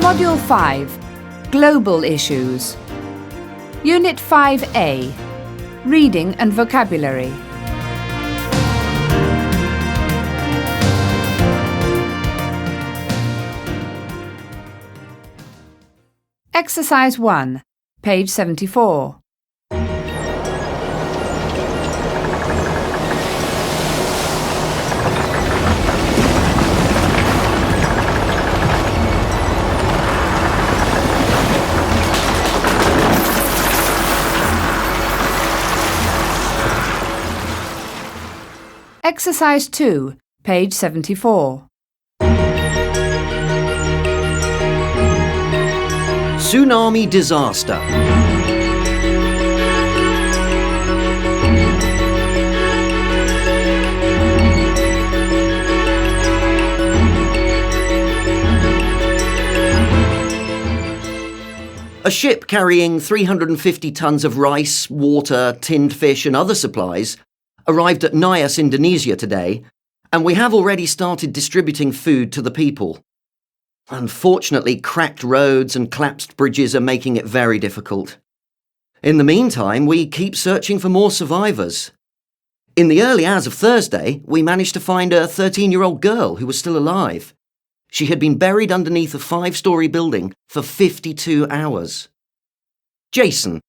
Module 5, Global Issues. Unit 5A, Reading and Vocabulary. Exercise 1, page 74. Exercise 2, page 74. Tsunami disaster. A ship carrying 350 tons of rice, water, tinned fish and other supplies arrived at Nias, Indonesia today, and we have already started distributing food to the people. Unfortunately, cracked roads and collapsed bridges are making it very difficult. In the meantime, we keep searching for more survivors. In the early hours of Thursday, we managed to find a 13-year-old girl who was still alive. She had been buried underneath a 5-story building for 52 hours. Jason.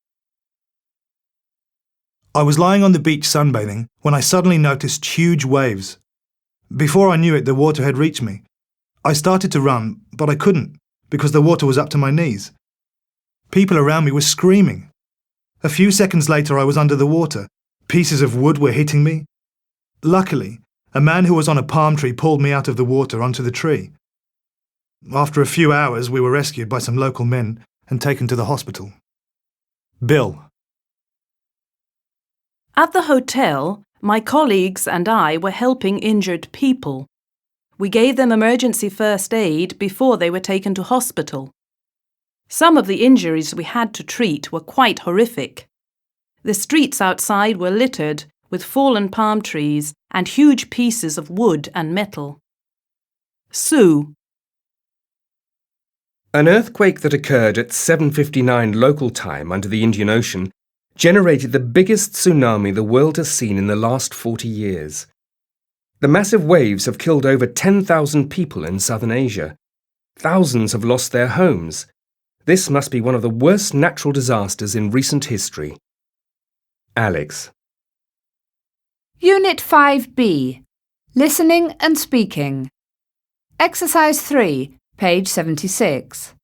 I was lying on the beach sunbathing when I suddenly noticed huge waves. Before I knew it, the water had reached me. I started to run, but I couldn't, because the water was up to my knees. People around me were screaming. A few seconds later, I was under the water. Pieces of wood were hitting me. Luckily, a man who was on a palm tree pulled me out of the water onto the tree. After a few hours, we were rescued by some local men and taken to the hospital. Bill. At the hotel, my colleagues and I were helping injured people. We gave them emergency first aid before they were taken to hospital. Some of the injuries we had to treat were quite horrific. The streets outside were littered with fallen palm trees and huge pieces of wood and metal. Sue. An earthquake that occurred at 7:59 local time under the Indian Ocean generated the biggest tsunami the world has seen in the last 40 years. The massive waves have killed over 10,000 people in southern Asia. Thousands have lost their homes. This must be one of the worst natural disasters in recent history. Alex. Unit 5B, Listening and Speaking. Exercise 3, page 76.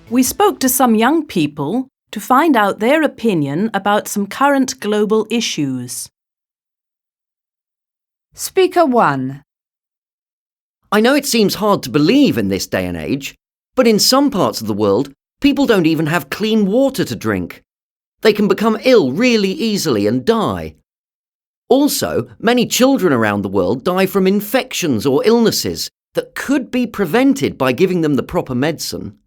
We spoke to some young people to find out their opinion about some current global issues. Speaker 1. I know it seems hard to believe in this day and age, but in some parts of the world, people don't even have clean water to drink. They can become ill really easily and die. Also, many children around the world die from infections or illnesses that could be prevented by giving them the proper medicine.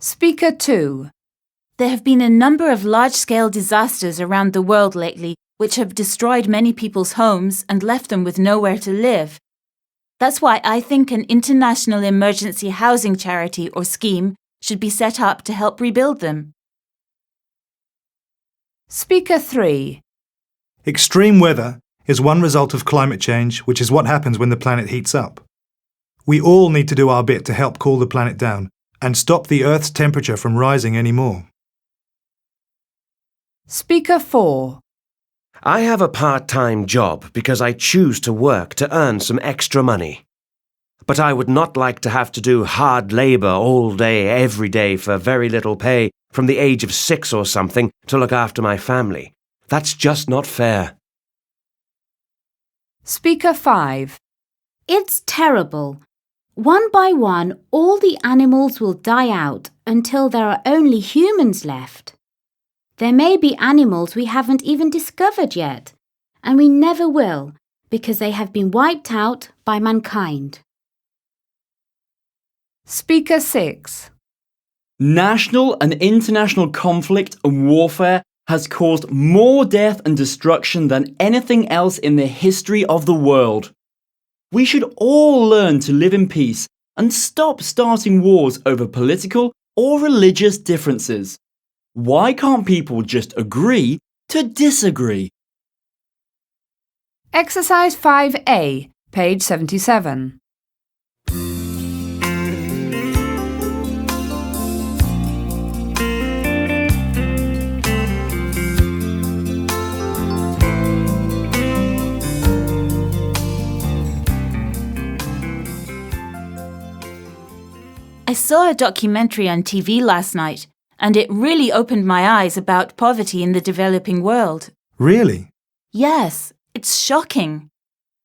Speaker 2. There have been a number of large-scale disasters around the world lately which have destroyed many people's homes and left them with nowhere to live. That's why I think an international emergency housing charity or scheme should be set up to help rebuild them. Speaker 3. Extreme weather is one result of climate change, which is what happens when the planet heats up. We all need to do our bit to help cool the planet down and stop the Earth's temperature from rising anymore. Speaker 4. I have a part-time job because I choose to work to earn some extra money. But I would not like to have to do hard labour all day, every day for very little pay from the age of 6 or something to look after my family. That's just not fair. Speaker 5. It's terrible. One by one, all the animals will die out until there are only humans left. There may be animals we haven't even discovered yet, and we never will because they have been wiped out by mankind. Speaker 6. National and international conflict and warfare has caused more death and destruction than anything else in the history of the world. We should all learn to live in peace and stop starting wars over political or religious differences. Why can't people just agree to disagree? Exercise 5A, page 77. I saw a documentary on TV last night, and it really opened my eyes about poverty in the developing world. Really? Yes, it's shocking.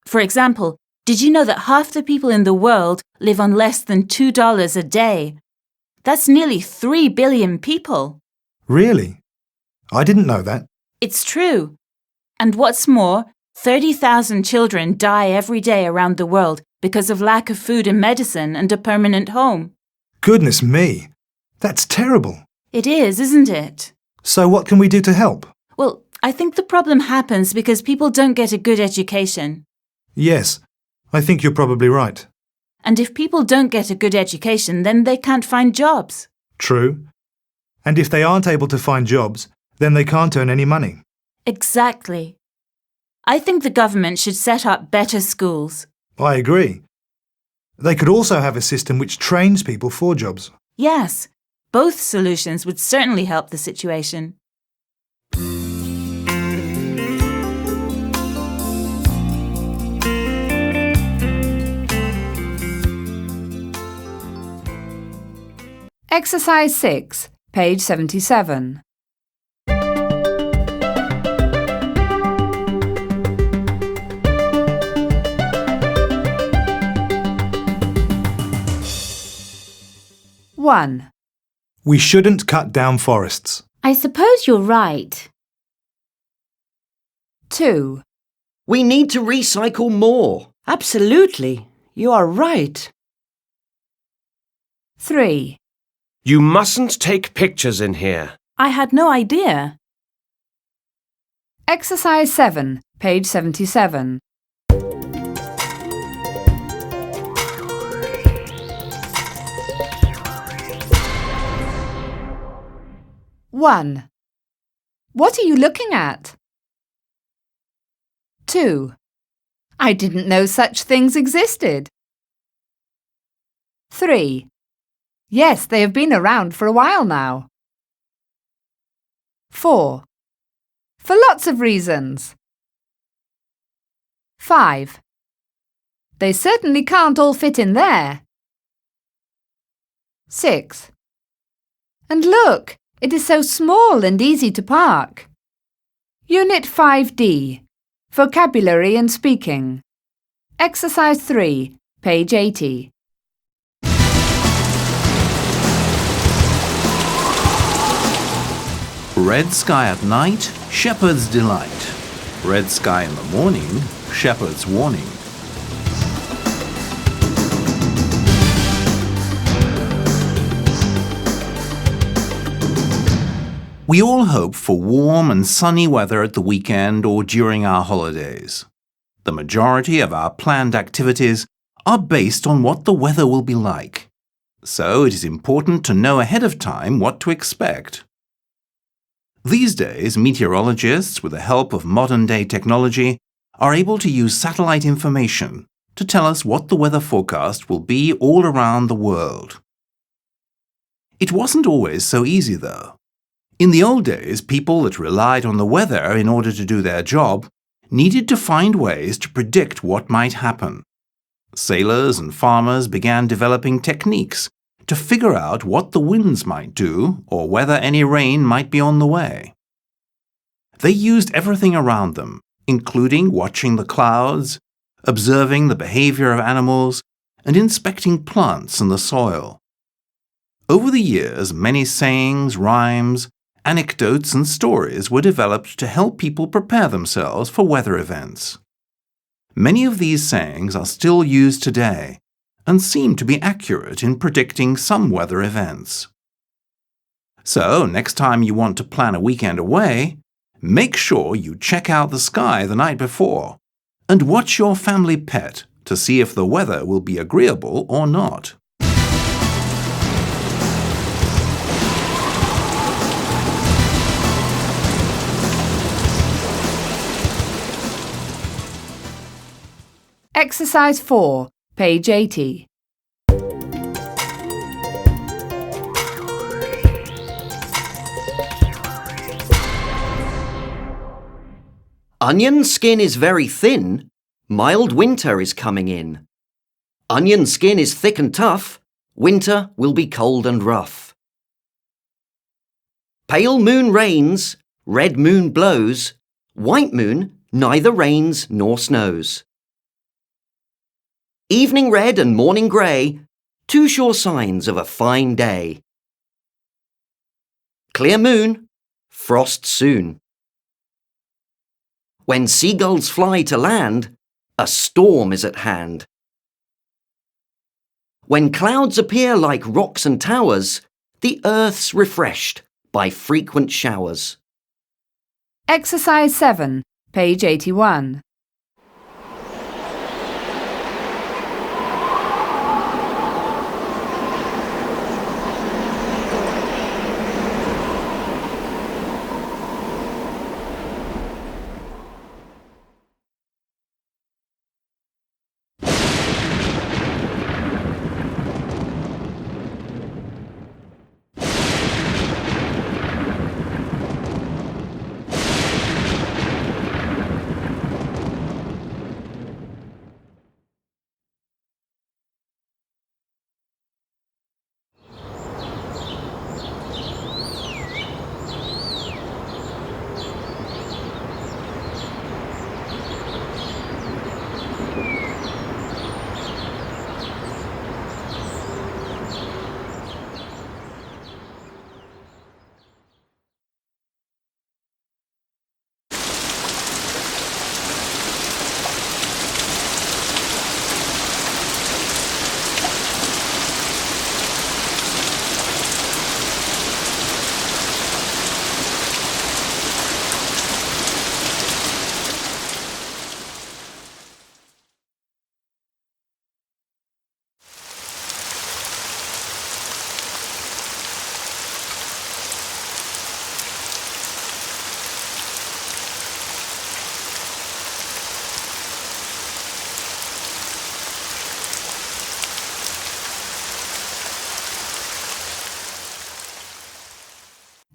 For example, did you know that half the people in the world live on less than $2 a day? That's nearly 3 billion people. Really? I didn't know that. It's true. And what's more, 30,000 children die every day around the world because of lack of food and medicine and a permanent home. Goodness me. That's terrible. It is, isn't it? So what can we do to help? Well, I think the problem happens because people don't get a good education. Yes, I think you're probably right. And if people don't get a good education, then they can't find jobs. True. And if they aren't able to find jobs, then they can't earn any money. Exactly. I think the government should set up better schools. I agree. They could also have a system which trains people for jobs. Yes, both solutions would certainly help the situation. Exercise 6, page 77. One. We shouldn't cut down forests. I suppose you're right. 2. We need to recycle more. Absolutely. You are right. 3. You mustn't take pictures in here. I had no idea. Exercise 7, page 77. One. What are you looking at? 2. I didn't know such things existed. 3. Yes, they have been around for a while now. 4. For lots of reasons. 5. They certainly can't all fit in there. 6. And look, it is so small and easy to park. Unit 5D. Vocabulary and Speaking. Exercise 3, page 80. Red sky at night, shepherd's delight. Red sky in the morning, shepherd's warning. We all hope for warm and sunny weather at the weekend or during our holidays. The majority of our planned activities are based on what the weather will be like. So it is important to know ahead of time what to expect. These days, meteorologists, with the help of modern-day technology, are able to use satellite information to tell us what the weather forecast will be all around the world. It wasn't always so easy, though. In the old days, people that relied on the weather in order to do their job needed to find ways to predict what might happen. Sailors and farmers began developing techniques to figure out what the winds might do or whether any rain might be on the way. They used everything around them, including watching the clouds, observing the behavior of animals, and inspecting plants and the soil. Over the years, many sayings, rhymes, anecdotes and stories were developed to help people prepare themselves for weather events. Many of these sayings are still used today, and seem to be accurate in predicting some weather events. So, next time you want to plan a weekend away, make sure you check out the sky the night before and watch your family pet to see if the weather will be agreeable or not. Exercise 4, page 80. Onion skin is very thin. Mild winter is coming in. Onion skin is thick and tough. Winter will be cold and rough. Pale moon rains. Red moon blows. White moon neither rains nor snows. Evening red and morning grey, two sure signs of a fine day. Clear moon, frost soon. When seagulls fly to land, a storm is at hand. When clouds appear like rocks and towers, the earth's refreshed by frequent showers. Exercise 7, page 81.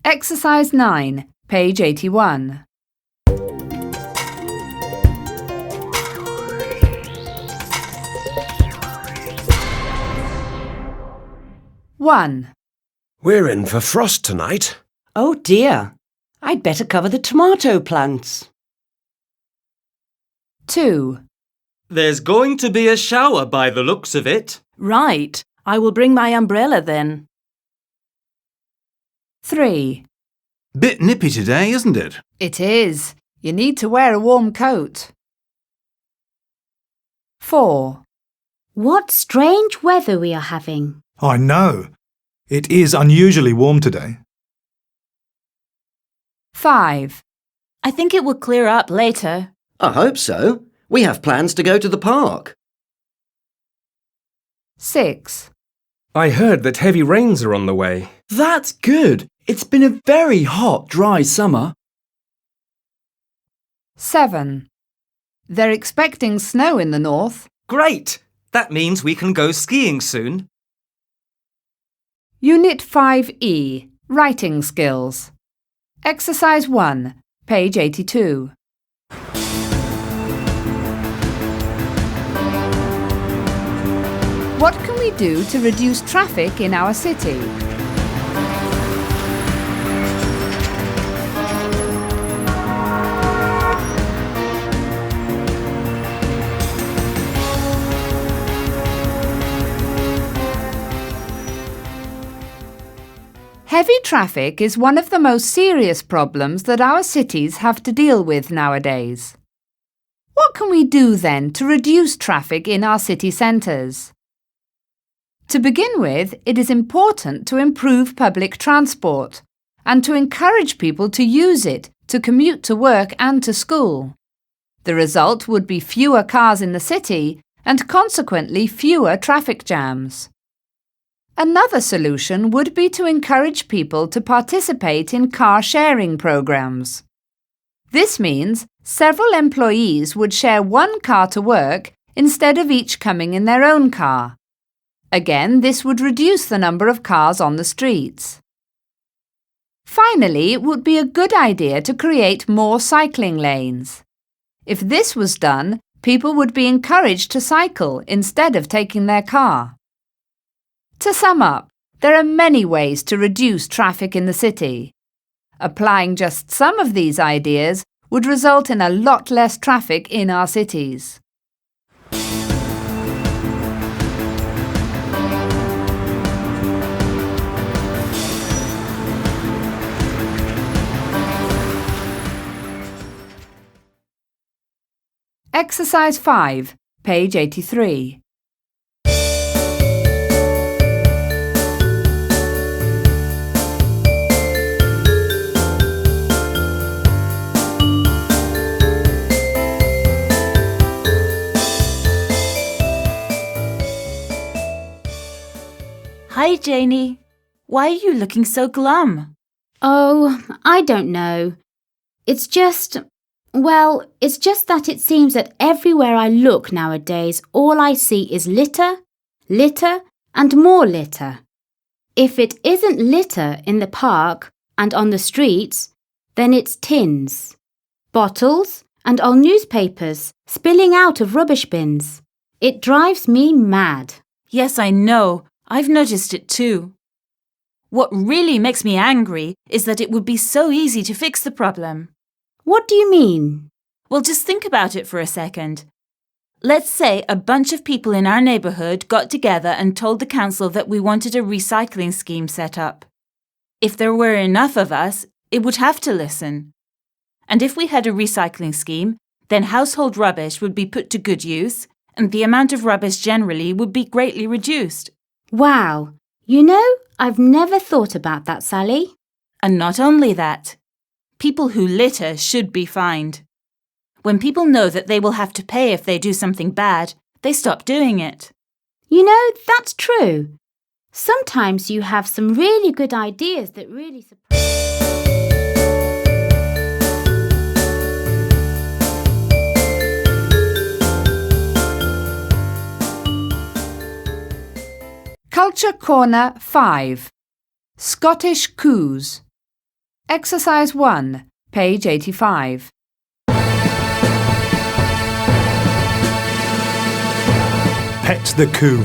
Exercise 9, page 81. One. We're in for frost tonight. Oh dear, I'd better cover the tomato plants. 2. There's going to be a shower by the looks of it. Right. I will bring my umbrella then. 3. Bit nippy today, isn't it? It is. You need to wear a warm coat. 4. What strange weather we are having. I know. It is unusually warm today. 5. I think it will clear up later. I hope so. We have plans to go to the park. 6. I heard that heavy rains are on the way. That's good. It's been a very hot, dry summer. 7. They're expecting snow in the north. Great! That means we can go skiing soon. Unit 5E, Writing Skills. Exercise 1, page 82. What can we do to reduce traffic in our city? Heavy traffic is one of the most serious problems that our cities have to deal with nowadays. What can we do then to reduce traffic in our city centres? To begin with, it is important to improve public transport and to encourage people to use it to commute to work and to school. The result would be fewer cars in the city and consequently fewer traffic jams. Another solution would be to encourage people to participate in car-sharing programs. This means several employees would share one car to work instead of each coming in their own car. Again, this would reduce the number of cars on the streets. Finally, it would be a good idea to create more cycling lanes. If this was done, people would be encouraged to cycle instead of taking their car. To sum up, there are many ways to reduce traffic in the city. Applying just some of these ideas would result in a lot less traffic in our cities. Exercise 5, page 83. Hi, Janie. Why are you looking so glum? Oh, I don't know. It's just that it seems that everywhere I look nowadays, all I see is litter, litter, and more litter. If it isn't litter in the park and on the streets, then it's tins, bottles, and old newspapers spilling out of rubbish bins. It drives me mad. Yes, I know. I've noticed it too. What really makes me angry is that it would be so easy to fix the problem. What do you mean? Well, just think about it for a second. Let's say a bunch of people in our neighbourhood got together and told the council that we wanted a recycling scheme set up. If there were enough of us, it would have to listen. And if we had a recycling scheme, then household rubbish would be put to good use and the amount of rubbish generally would be greatly reduced. Wow! You know, I've never thought about that, Sally. And not only that, people who litter should be fined. When people know that they will have to pay if they do something bad, they stop doing it. You know, that's true. Sometimes you have some really good ideas that really surprise. Culture Corner 5. Scottish Coos. Exercise 1, page 85. Pet the coo.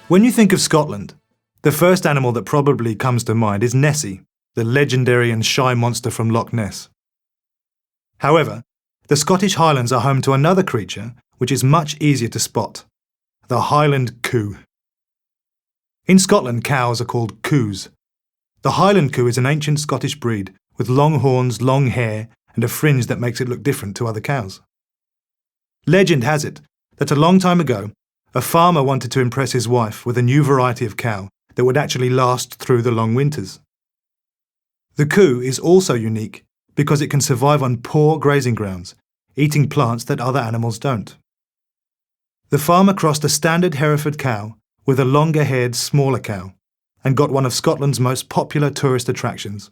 When you think of Scotland, the first animal that probably comes to mind is Nessie, the legendary and shy monster from Loch Ness. However, the Scottish Highlands are home to another creature which is much easier to spot, the Highland coo. In Scotland, cows are called coos. The Highland coo is an ancient Scottish breed with long horns, long hair, and a fringe that makes it look different to other cows. Legend has it that a long time ago, a farmer wanted to impress his wife with a new variety of cow that would actually last through the long winters. The coo is also unique because it can survive on poor grazing grounds, eating plants that other animals don't. The farmer crossed a standard Hereford cow with a longer-haired, smaller cow and got one of Scotland's most popular tourist attractions.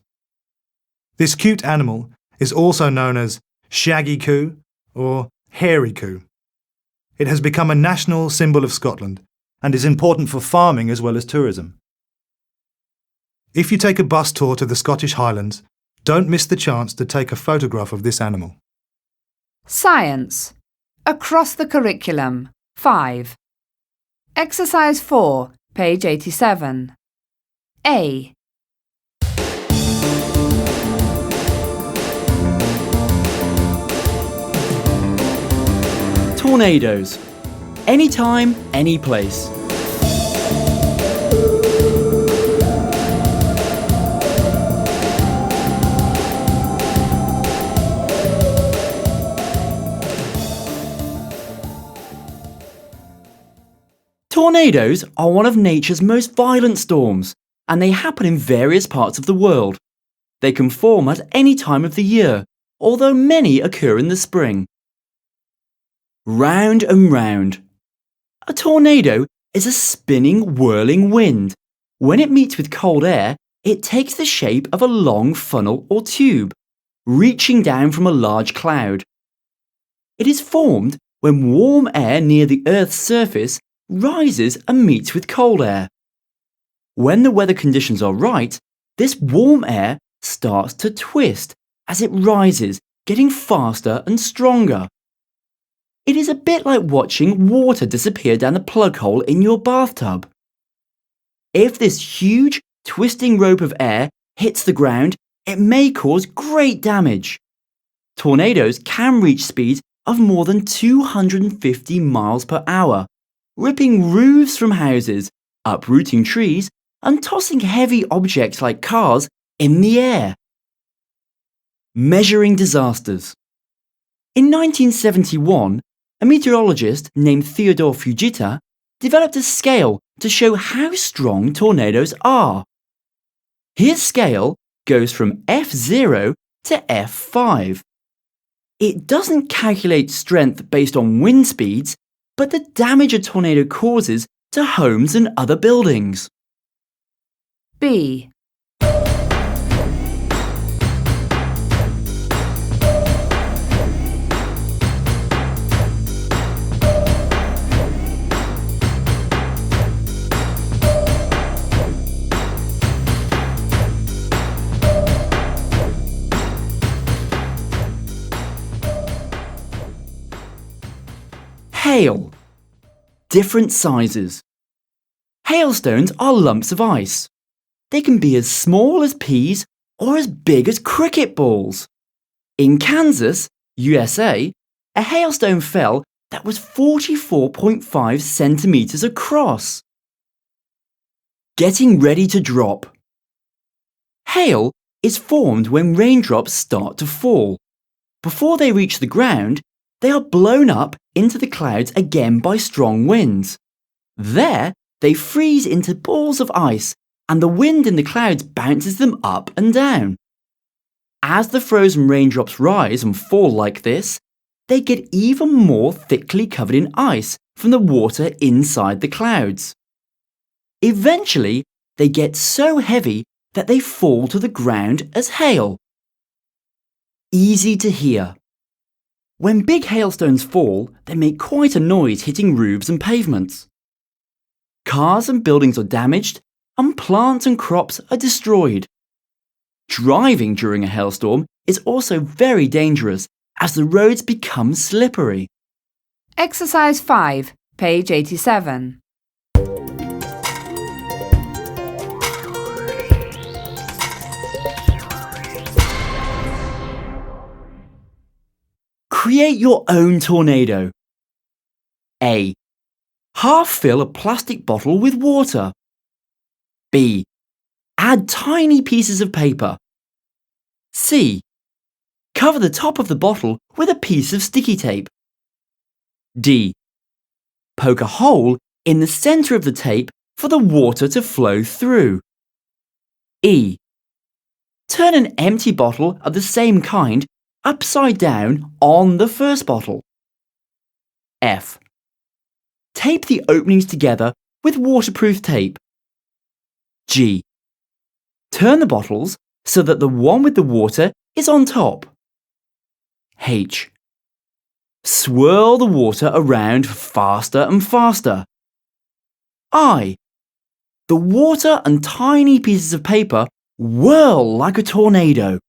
This cute animal is also known as shaggy coo or hairy coo. It has become a national symbol of Scotland and is important for farming as well as tourism. If you take a bus tour to the Scottish Highlands, don't miss the chance to take a photograph of this animal. Science. Across the curriculum. 5. Exercise 4, page 87. A. Tornadoes. anytime, any place. Tornadoes are one of nature's most violent storms, and they happen in various parts of the world. They can form at any time of the year, although many occur in the spring. Round and round. A tornado is a spinning, whirling wind. When it meets with cold air, it takes the shape of a long funnel or tube, reaching down from a large cloud. It is formed when warm air near the Earth's surface rises and meets with cold air. When the weather conditions are right, this warm air starts to twist as it rises, getting faster and stronger. It is a bit like watching water disappear down the plug hole in your bathtub. If this huge, twisting rope of air hits the ground, it may cause great damage. Tornadoes can reach speeds of more than 250 miles per hour, ripping roofs from houses, uprooting trees, and tossing heavy objects like cars in the air. Measuring disasters. In 1971, a meteorologist named Theodore Fujita developed a scale to show how strong tornadoes are. His scale goes from F0 to F5. It doesn't calculate strength based on wind speeds, but the damage a tornado causes to homes and other buildings. B. Hail. Different sizes. Hailstones are lumps of ice. They can be as small as peas or as big as cricket balls. In Kansas, USA, a hailstone fell that was 44.5 centimeters across. Getting ready to drop. Hail is formed when raindrops start to fall. Before they reach the ground, they are blown up into the clouds again by strong winds. There, they freeze into balls of ice, and the wind in the clouds bounces them up and down. As the frozen raindrops rise and fall like this, they get even more thickly covered in ice from the water inside the clouds. Eventually, they get so heavy that they fall to the ground as hail. Easy to hear. When big hailstones fall, they make quite a noise hitting roofs and pavements. Cars and buildings are damaged, and plants and crops are destroyed. Driving during a hailstorm is also very dangerous as the roads become slippery. Exercise 5, page 87. Create your own tornado. A. Half fill a plastic bottle with water. B. Add tiny pieces of paper. C. Cover the top of the bottle with a piece of sticky tape. D. Poke a hole in the center of the tape for the water to flow through. E. Turn an empty bottle of the same kind upside down on the first bottle. F. Tape the openings together with waterproof tape. G. Turn the bottles so that the one with the water is on top. H. Swirl the water around faster and faster. I. The water and tiny pieces of paper whirl like a tornado.